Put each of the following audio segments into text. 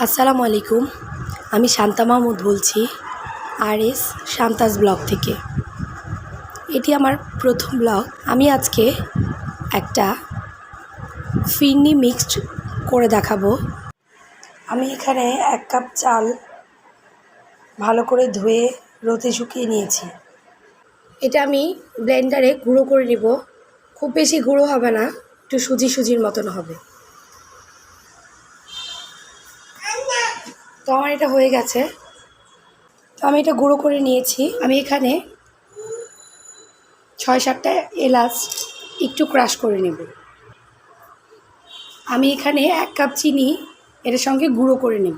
আসসালামু আলাইকুম। আমি শান্তা মাহমুদ বলছি RS শান্তাস ব্লগ থেকে। এটি আমার প্রথম ব্লগ। আমি আজকে একটা ফিরনি মিক্সড করে দেখাবো। আমি এখানে 1 কাপ চাল ভালো করে ধুয়ে রোদে শুকিয়ে নিয়েছি। এটা আমি ব্লেন্ডারে গুঁড়ো করে নিব। খুব বেশি গুঁড়ো হবে না, একটু সুজির মতন হবে। তো আমার এটা হয়ে গেছে। তো আমি এটা গুঁড়ো করে নিয়েছি। আমি এখানে 6-7টা এলাচ একটু ক্রাশ করে নেব। আমি এখানে 1 কাপ চিনি এর সঙ্গে গুঁড়ো করে নেব।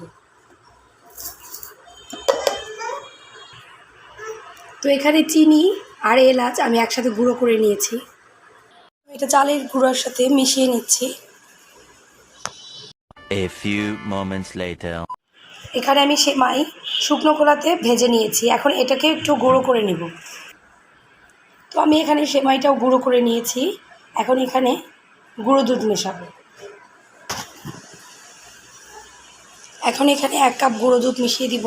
তো এখানে চিনি আর এলাচ আমি একসাথে গুঁড়ো করে নিয়েছি। এটা চালের গুঁড়োর সাথে মিশিয়ে নিচ্ছি। A few moments later. এখানে আমি সেমাই শুকনো খোলাতে ভেজে নিয়েছি। এখন এটাকে একটু গুঁড়ো করে নেব। তো আমি এখানে সেমাইটাও গুঁড়ো করে নিয়েছি। এখন এখানে গুঁড়ো দুধ মেশাবো। এখন এখানে 1 কাপ গুঁড়ো দুধ মিশিয়ে দিব।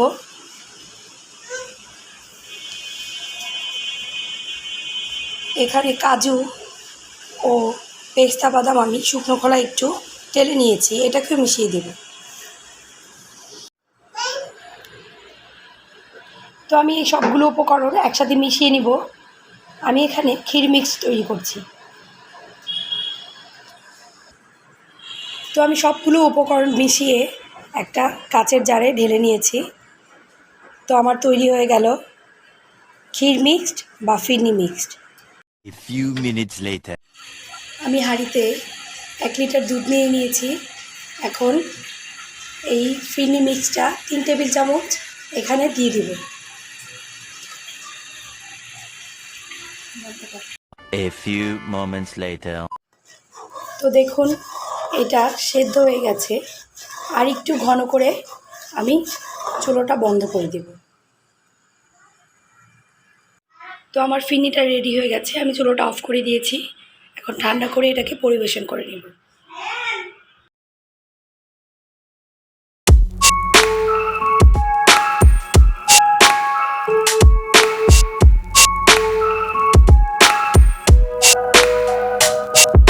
এখানে কাজু ও পেস্তা বাদাম আমি শুকনো খোলা একটু টেলে নিয়েছি, এটাকে মিশিয়ে দেব। তো আমি এই সবগুলো উপকরণ একসাথে মিশিয়ে নিব। আমি এখানে ক্ষীর মিক্স তৈরি করছি। তো আমি সবগুলো উপকরণ মিশিয়ে একটা কাচের জারে ঢেলে নিয়েছি। তো আমার তৈরি হয়ে গেল ক্ষীর মিক্সড বা ফিরনি mixed. A few minutes later. আমি হাঁড়িতে 1 লিটার দুধ নিয়ে নিয়েছি। এখন এই ফিরনি মিক্সটা 3 টেবিল চামচ এখানে দিয়ে দিব। A few moments later. তো দেখুন এটা সেদ্ধ হয়ে গেছে। আর একটু ঘন করে আমি চুলোটা বন্ধ করে দেব। তো আমার ফিরনিটা রেডি হয়ে গেছে। আমি চুলোটা অফ করে দিয়েছি। এখন ঠান্ডা করে এটাকে পরিবেশন করে নেব।